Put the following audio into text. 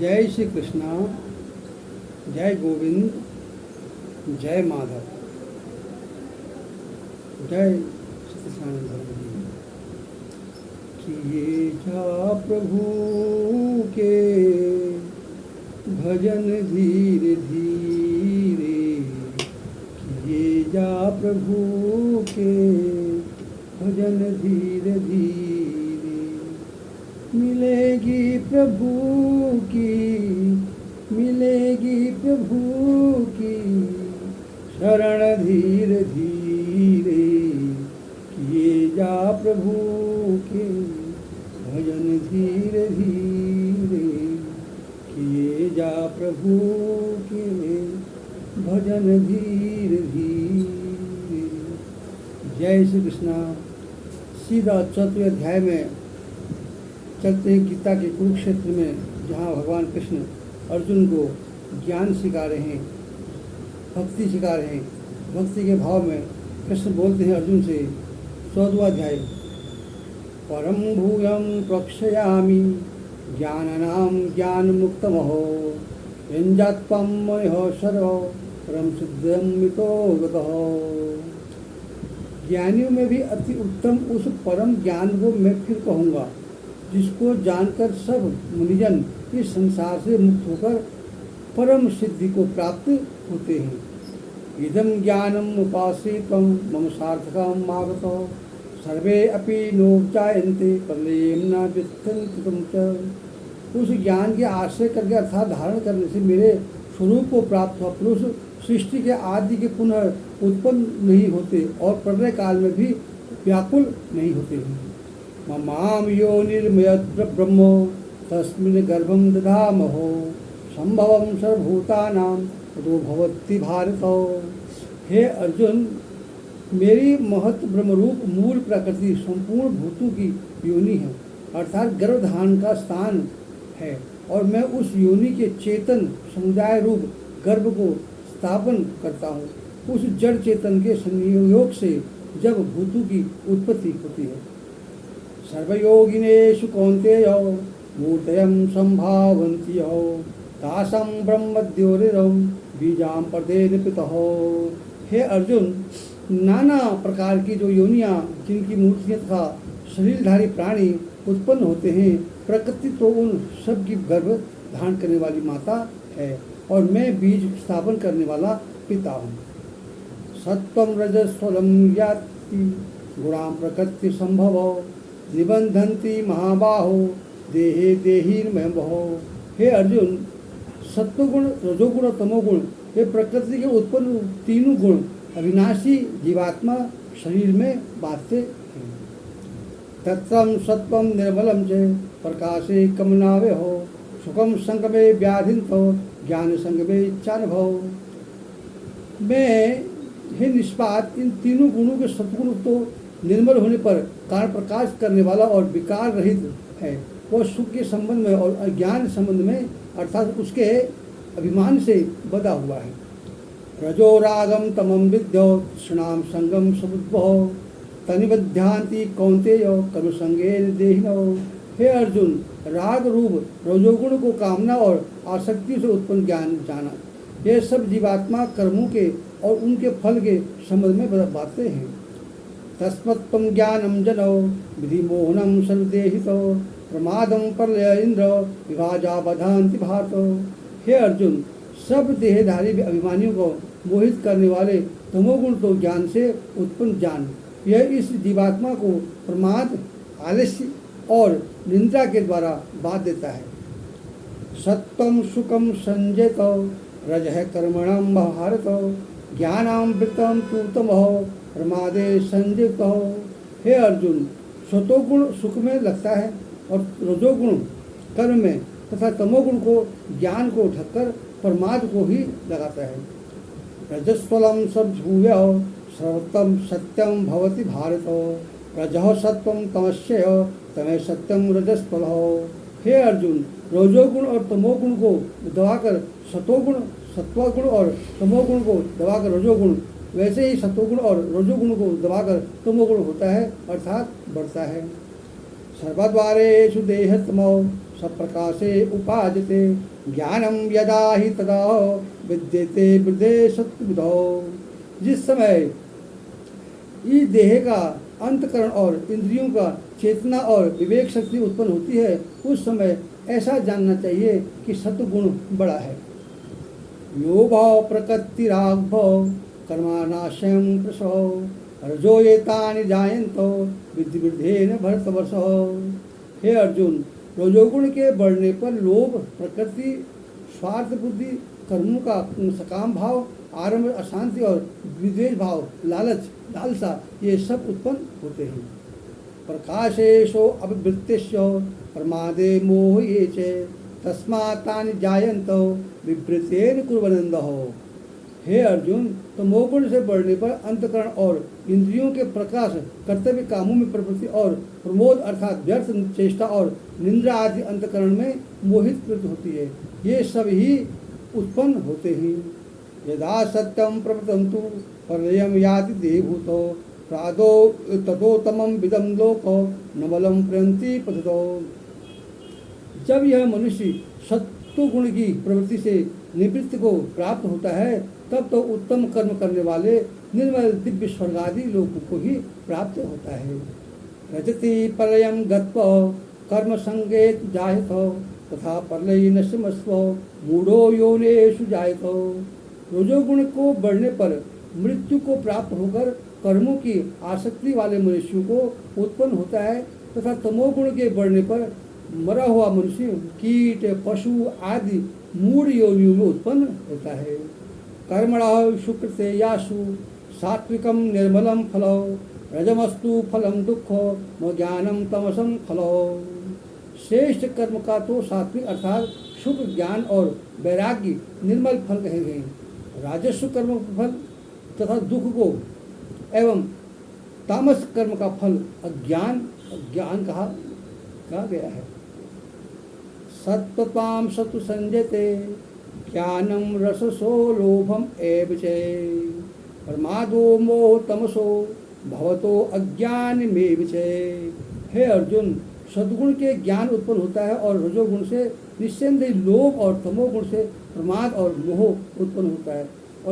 जय श्री कृष्णा, जय गोविंद, जय माधव, जय सत्यानंद धर्म जी। किए जा प्रभु के भजन धीरे धीरे, किए जा प्रभु के भजन धीरे धीरे, मिलेगी प्रभु की, मिलेगी प्रभु की शरण धीरे धीरे, किए जा प्रभु के भजन धीरे धीरे, किए जा प्रभु के भजन धीरे धीरे। जय श्री कृष्णा। सीधा 4वें अध्याय में चलते हैं गीता के कुरुक्षेत्र में, जहाँ भगवान कृष्ण अर्जुन को ज्ञान सिखा रहे हैं, भक्ति सिखा रहे हैं। भक्ति के भाव में कृष्ण बोलते हैं अर्जुन से, 14वां अध्याय, परम भूयं प्रक्षयामि ज्ञाननाम ज्ञान मुक्तमहो, यंजात्वं मयः सर्व परम सिद्धं मितो गतः। ज्ञानियों में भी अति उत्तम उस परम ज्ञान को मैं फिर कहूँगा, जिसको जानकर सब मुनिजन इस संसार से मुक्त होकर परम सिद्धि को प्राप्त होते हैं। इदं ज्ञानम उपासीतं मम सार्थकम् आगतो, सर्वे अपि नोपजायन्ते प्रलयं न विद्धन्ति तुम च। उस ज्ञान के आश्रय करके अर्थात धारण करने से मेरे स्वरूप को प्राप्त हुआ पुरुष सृष्टि के आदि के पुनः उत्पन्न नहीं होते और प्रलय काल में भी व्याकुल नहीं होते हैं। ममाम योनिर्मयद् ब्रह्मो तस्मिन् गर्भं दधामहो, संभवं सर्वभूतानां ततो भवति भारत। हे अर्जुन, मेरी महत् ब्रह्मरूप मूल प्रकृति संपूर्ण भूतों की योनि है, अर्थात गर्भधारण का स्थान है, और मैं उस योनि के चेतन समुदाय रूप गर्भ को स्थापन करता हूँ। उस जड़ चेतन के संयोग से जब भूतों की उत्पत्ति होती है। सर्वयोगिनेषु कौन्तेय मूर्तयं संभावन्ति यो, तासां ब्रह्मद्योतिरं बीजां प्रदेन पितः। हे अर्जुन, नाना प्रकार की जो योनियाँ जिनकी मूर्तियाँ तथा शरीरधारी प्राणी उत्पन्न होते हैं, प्रकृति तो उन सब की गर्भ धारण करने वाली माता है, और मैं बीज स्थापन करने वाला पिता हूँ। सत्वं रजस्वलं याति गुणां प्रकृति संभवो, निबंधन्ति महाबाहो देहे देहिर्मयं बहो। हे अर्जुन, सत्वगुण, रजोगुण और तमोगुण ये प्रकृति के उत्पन्न तीनों गुण अविनाशी जीवात्मा शरीर में बांधते हैं। तत्रं सत्वं निर्मलं च प्रकाशे कमनावे हो, सुखम संगमे व्याधिन्तो ज्ञान संगमे इच्छानुभव। मैं हे निष्पात, इन तीनों गुणों के सत्गुण तो निर्मल होने पर कारण प्रकाश करने वाला और विकार रहित है। वह सुख के संबंध में और अज्ञान संबंध में अर्थात उसके अभिमान से बधा हुआ है। रजो रागम तमम विद्यो तृष्णाम संगम समुद्भव, तनिबध्यांति कौन्तेय कर्म संगेन देहिनो। हे अर्जुन, राग रूप रजोगुण को कामना और आसक्ति से उत्पन्न ज्ञान जाना, ये सब जीवात्मा कर्मों के और उनके फल के संबंध में बातें हैं। तस्मत्त्वं ज्ञानं जनो विधि मोहनं सर्वदेहितो, प्रमादं प्रलय इंद्र विभाजा बधान्ति भारत। हे अर्जुन, सब देहधारी अभिमानियों को मोहित करने वाले तमोगुण तो ज्ञान से उत्पन्न जान, यह इस जीवात्मा को प्रमाद, आलस्य और निंदा के द्वारा बाध देता है। सत्वं सुखम संजयतो रजः कर्मणं भारत, ज्ञानामृतं तु तमः प्रमादे संयुक्त हो। हे अर्जुन, सतोगुण सुख में लगता है और रजोगुण कर्म में तथा तमोगुण को ज्ञान को ढककर प्रमाद को ही लगाता है। रजस्वलम सभूय सर्वोत्तम सत्यम भवति भारत, रजः सत्वम तमस्य तमे सत्यम रजस्वल। हे अर्जुन, रजोगुण और तमोगुण को दबाकर सत्वगुण और तमोगुण को दबाकर रजोगुण, वैसे ही सत्वगुण और रजोगुण को दबाकर तमोगुण होता है, अर्थात बढ़ता है। सर्वद्वारेषु देहतमो सप्रकाशे उपाजते ज्ञानम यदा ही तदा विद्यते वृद्धे सत्विदो। जिस समय इस देह का अंतकरण और इंद्रियों का चेतना और विवेक शक्ति उत्पन्न होती है, उस समय ऐसा जानना चाहिए कि सत्वगुण बड़ा है। लोभाव प्रकृतिराग्भव कर्मानाशयं प्रसव रजो ये तानि जायन्तो विद्धि वृद्धेन भरतवर्षो। हे अर्जुन, रजोगुण के बढ़ने पर लोभ, प्रकृति, स्वार्थ बुद्धि, कर्मों का सकाम भाव, आरंभ अशांति और विद्वेष भाव, लालच, लालसा, ये सब उत्पन्न होते हैं। प्रकाशेशो अभिवृत्तिश्चो प्रमादे मोह ये चे तस्मात् तानि जायन्तो विवृतेन कुर्वन्नन्दः। हे अर्जुन, तमोगुण से बढ़ने पर अंतकरण और इंद्रियों के प्रकाश, कर्तव्य कामों में प्रवृत्ति और प्रमोद अर्थात व्यर्थ चेष्टा और निंद्रा आदि अंतकरण में मोहित प्रवृत्ति होती है। ये सब ही उत्पन्न होते हैं। यदा सत्यम प्रवृतंतु प्रलयम याति देहभूतो प्रादो ततोतमं विदम लोको नवलम प्रयंति पतितो। जब यह मनुष्य सत्वगुण की प्रवृत्ति से निवृत्ति को प्राप्त होता है, तब तो उत्तम कर्म करने वाले निर्मल दिव्य स्वर्ग आदि लोगों को ही प्राप्त होता है। रजति प्रलयम गत्वा कर्म संगेत जायतो तथा प्रलय नश्यमस्व मूढ़ो योनेषु जायतो। रजोगुण को बढ़ने पर मृत्यु को प्राप्त होकर कर्मों की आसक्ति वाले मनुष्यों को उत्पन्न होता है, तथा तमोगुण के बढ़ने पर मरा हुआ मनुष्य कीट, पशु आदि मूढ़ योनियों में उत्पन्न होता है। कर्मणः सुकृते यासु सात्विकम निर्मलम फलो रजमस्तु फलम दुखो न ज्ञानम तमसम फलो। श्रेष्ठ कर्म का तो सात्विक अर्थात सुख, ज्ञान और वैराग्य निर्मल फल कहे गए। राजस्व कर्म का फल तथा दुख को एवं तामस कर्म का फल अज्ञान कहा गया है। सत्त्वतां सतु संजते ज्ञानम रससो लोभम एव च प्रमादो मोह तमसो भवतो अज्ञानमेव च। हे अर्जुन, सद्गुण के ज्ञान उत्पन्न होता है और रजोगुण से निस्संदेह लोभ और तमोगुण से प्रमाद और मोह उत्पन्न होता है।